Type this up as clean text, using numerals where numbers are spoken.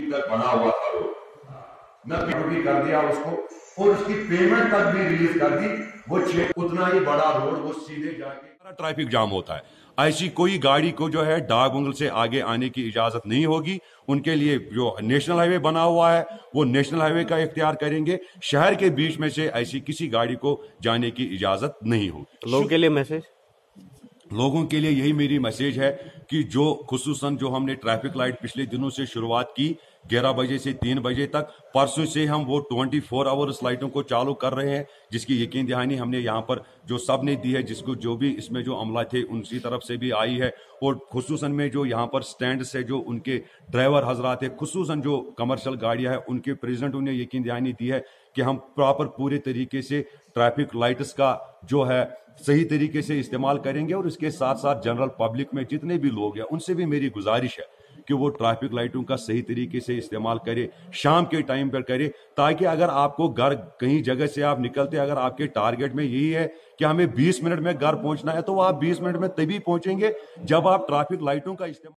तक बना हुआ था रोड, न भी कर दिया उसको, और उसकी पेमेंट तक भी रिलीज कर दी। वो उतना ही बड़ा रोड वो सीधे जाके ट्रैफिक जाम होता है। ऐसी कोई गाड़ी को जो है डाक बंगल से आगे आने की इजाजत नहीं होगी। उनके लिए जो नेशनल हाईवे बना हुआ है वो नेशनल हाईवे का इख्तियार करेंगे। शहर के बीच में से ऐसी किसी गाड़ी को जाने की इजाजत नहीं होगी। लोगों के लिए मैसेज, लोगों के लिए यही मेरी मैसेज है कि जो खुसूसन जो हमने ट्रैफिक लाइट पिछले दिनों से शुरुआत की 11 बजे से 3 बजे तक, परसों से हम वो 24 आवर्स लाइटों को चालू कर रहे हैं, जिसकी यकीन दहानी हमने यहाँ पर जो सब ने दी है, जिसको जो भी इसमें जो अमला थे उनकी तरफ से भी आई है। और खुसूसन में जो यहाँ पर स्टैंड से जो उनके ड्राइवर हजरात है, खुसूसन जो कमर्शियल गाड़ियां हैं, उनके प्रेसिडेंट उन्हें यकीन दहानी दी है कि हम प्रॉपर पूरे तरीके से ट्रैफिक लाइट्स का जो है सही तरीके से इस्तेमाल करेंगे। और इसके साथ साथ जनरल पब्लिक में जितने भी लोग हैं उनसे भी मेरी गुजारिश है कि वो ट्रैफिक लाइटों का सही तरीके से इस्तेमाल करे, शाम के टाइम पर करे, ताकि अगर आपको घर कहीं जगह से आप निकलते, अगर आपके टारगेट में यही है कि हमें 20 मिनट में घर पहुंचना है, तो आप 20 मिनट में तभी पहुंचेंगे जब आप ट्रैफिक लाइटों का इस्तेमाल